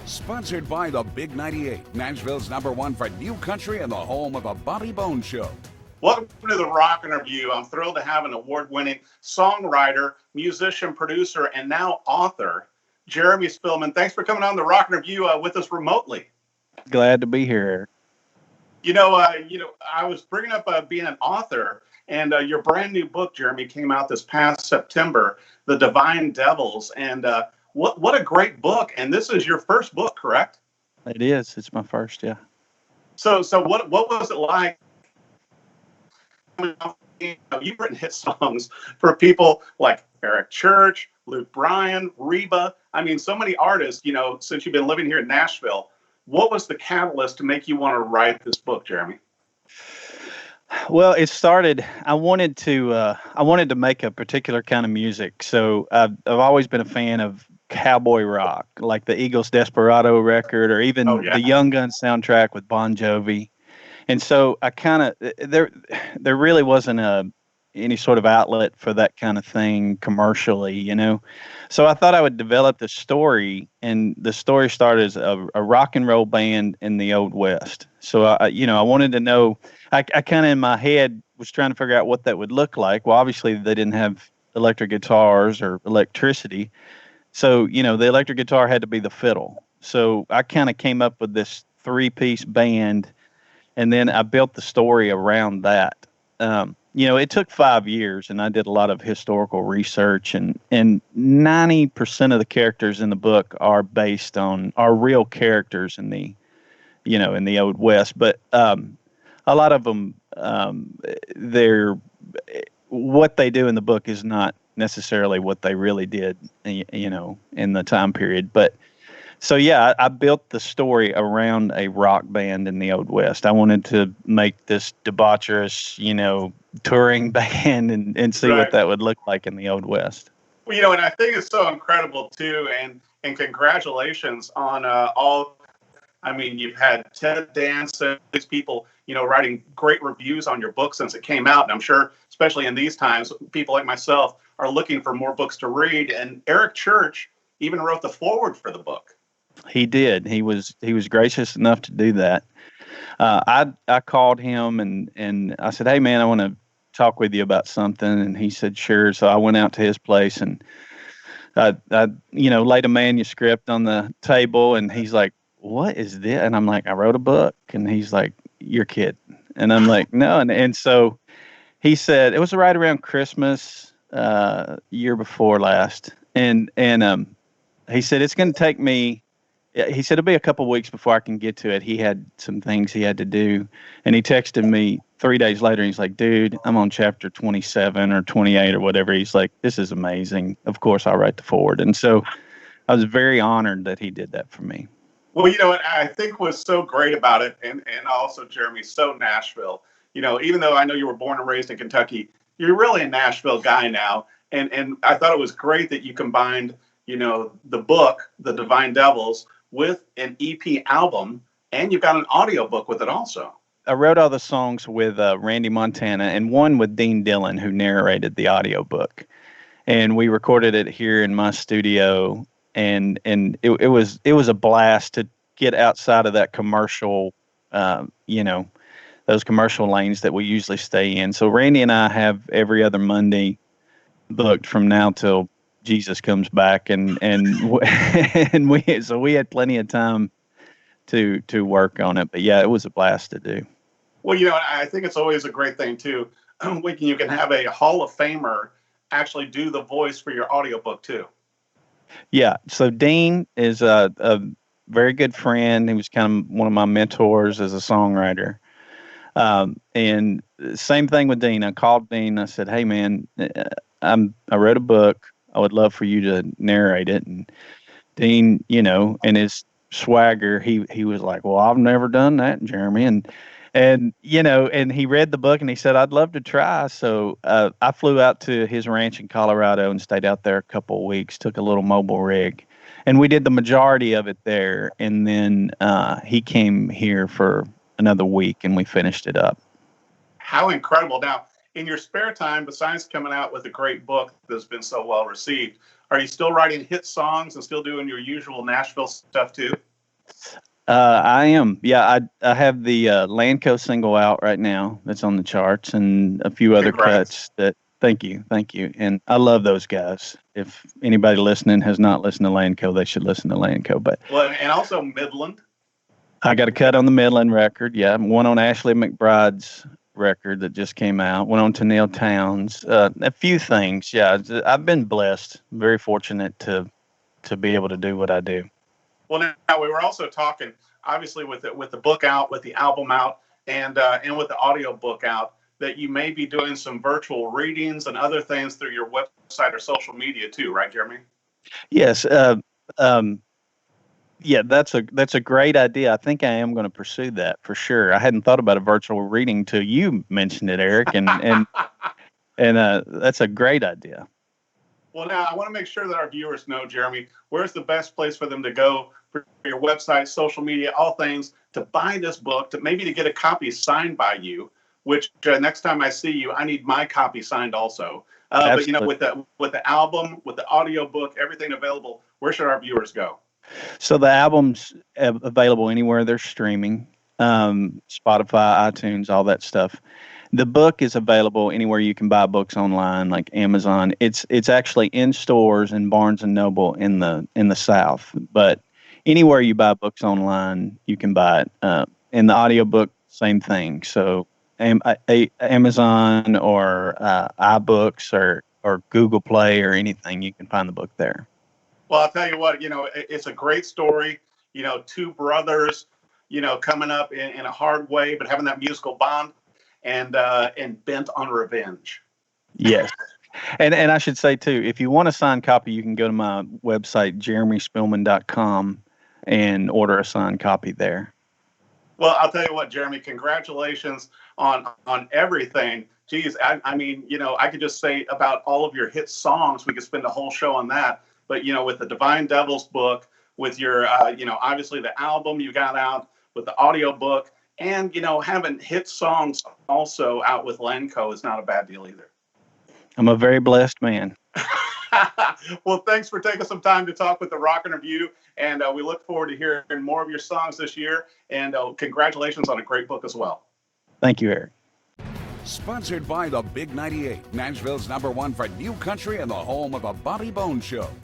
Sponsored by the Big 98, Nashville's #1 for new country and the home of the Bobby Bones Show. Welcome to the Rock Interview. I'm thrilled to have an award-winning songwriter, musician, producer, and now author, Jeremy Spillman. Thanks for coming on the Rock Interview with us remotely. Glad to be here. I was bringing up being an author, and your brand new book, Jeremy, came out this past September, The DeVine Devils, and what a great book! And this is your first book, correct? It is. It's my first, yeah. So what was it like? You've written hit songs for people like Eric Church, Luke Bryan, Reba. I mean, so many artists, since you've been living here in Nashville. What was the catalyst to make you want to write this book, Jeremy? Well, it started, I wanted to make a particular kind of music. So I've always been a fan of cowboy rock, like the Eagles' Desperado record, or even the Young Guns soundtrack with Bon Jovi. And so I there really wasn't any sort of outlet for that kind of thing commercially, So I thought I would develop the story, and the story started as a rock and roll band in the Old West. So I wanted to know, I kind of in my head was trying to figure out what that would look like. Well, obviously they didn't have electric guitars or electricity. So, the electric guitar had to be the fiddle. So I kind of came up with this 3-piece band, and then I built the story around that. It took 5 years, and I did a lot of historical research, and 90% of the characters in the book are real characters in the Old West. But a lot of them, what they do in the book is not necessarily what they really did, in the time period. But so, yeah, I built the story around a rock band in the Old West. I wanted to make this debaucherous, touring band and see what that would look like in the Old West. Well, and I think it's so incredible, too. And congratulations on all. I mean, you've had Ted Danson, these people, writing great reviews on your book since it came out. And I'm sure, especially in these times, people like myself are looking for more books to read. And Eric Church even wrote the foreword for the book. He did. He was gracious enough to do that. I called him and I said, "Hey man, I want to talk with you about something." And he said, "Sure." So I went out to his place and I laid a manuscript on the table, and he's like, "What is this?" And I'm like, "I wrote a book." And he's like, "You're kidding." And I'm like, "No." And so he said, it was right around Christmas, year before last. And he said, "It's going to take me," he said, "it'll be a couple of weeks before I can get to it." He had some things he had to do. And he texted me 3 days later. And he's like, "Dude, I'm on chapter 27 or 28 or whatever." He's like, "This is amazing. Of course, I'll write the foreword." And so I was very honored that he did that for me. Well, what I think was so great about it, and also, Jeremy, so Nashville, even though I know you were born and raised in Kentucky, you're really a Nashville guy now. And I thought it was great that you combined, the book, The DeVine Devils, with an EP album, and you've got an audio book with it also. I wrote all the songs with Randy Montana, and one with Dean Dillon, who narrated the audio book. And we recorded it here in my studio. And it was a blast to get outside of that commercial, those commercial lanes that we usually stay in. So Randy and I have every other Monday booked from now till Jesus comes back, and we had plenty of time to work on it. But yeah, it was a blast to do. Well, I think it's always a great thing too when you can have a Hall of Famer actually do the voice for your audiobook too. Yeah. So Dean is a very good friend. He was kind of one of my mentors as a songwriter. And same thing with Dean. I called Dean. I said, "Hey man, I wrote a book. I would love for you to narrate it." And Dean, in his swagger, he was like, "Well, I've never done that, Jeremy." And he read the book and he said, "I'd love to try." So I flew out to his ranch in Colorado and stayed out there a couple of weeks, took a little mobile rig, and we did the majority of it there. And then he came here for another week and we finished it up. How incredible. Now, in your spare time, besides coming out with a great book that's been so well received, are you still writing hit songs and still doing your usual Nashville stuff too? I am. Yeah, I have the LANCO single out right now that's on the charts, and a few other Congrats. cuts that. Thank you. Thank you. And I love those guys. If anybody listening has not listened to LANCO, they should listen to LANCO. But Well, and also Midland. I got a cut on the Midland record. Yeah, one on Ashley McBride's record that just came out. One on Tennille Towns. A few things. Yeah, I've been blessed. Very fortunate to be able to do what I do. Well, now we were also talking, obviously, with the book out, with the album out, and with the audio book out, that you may be doing some virtual readings and other things through your website or social media too, right, Jeremy? Yes. Yeah, that's a great idea. I think I am going to pursue that for sure. I hadn't thought about a virtual reading till you mentioned it, Eric, and that's a great idea. Well, now I want to make sure that our viewers know, Jeremy, where's the best place for them to go for your website, social media, all things, to buy this book, to maybe to get a copy signed by you, which next time I see you, I need my copy signed also. But with the album, with the audio book, everything available, where should our viewers go? So the album's available anywhere they're streaming, Spotify, iTunes, all that stuff. The book is available anywhere you can buy books online, like Amazon. It's actually in stores in Barnes and Noble in the South, but anywhere you buy books online, you can buy it. And the audiobook, same thing. So Amazon or iBooks or Google Play or anything, you can find the book there. Well, I'll tell you what, it's a great story. Two brothers, coming up in a hard way, but having that musical bond and bent on revenge. Yes. And I should say, too, if you want a signed copy, you can go to my website, jeremyspillman.com, and order a signed copy there. Well, I'll tell you what, Jeremy, congratulations on everything. Geez, I mean, I could just say about all of your hit songs. We could spend a whole show on that. But, with the DeVine Devils book, with your, obviously the album you got out, with the audio book, and, having hit songs also out with LANCO is not a bad deal either. I'm a very blessed man. Well, thanks for taking some time to talk with the Rock and Review, and we look forward to hearing more of your songs this year, and congratulations on a great book as well. Thank you, Eric. Sponsored by the Big 98, Nashville's #1 for new country and the home of the Bobby Bones Show.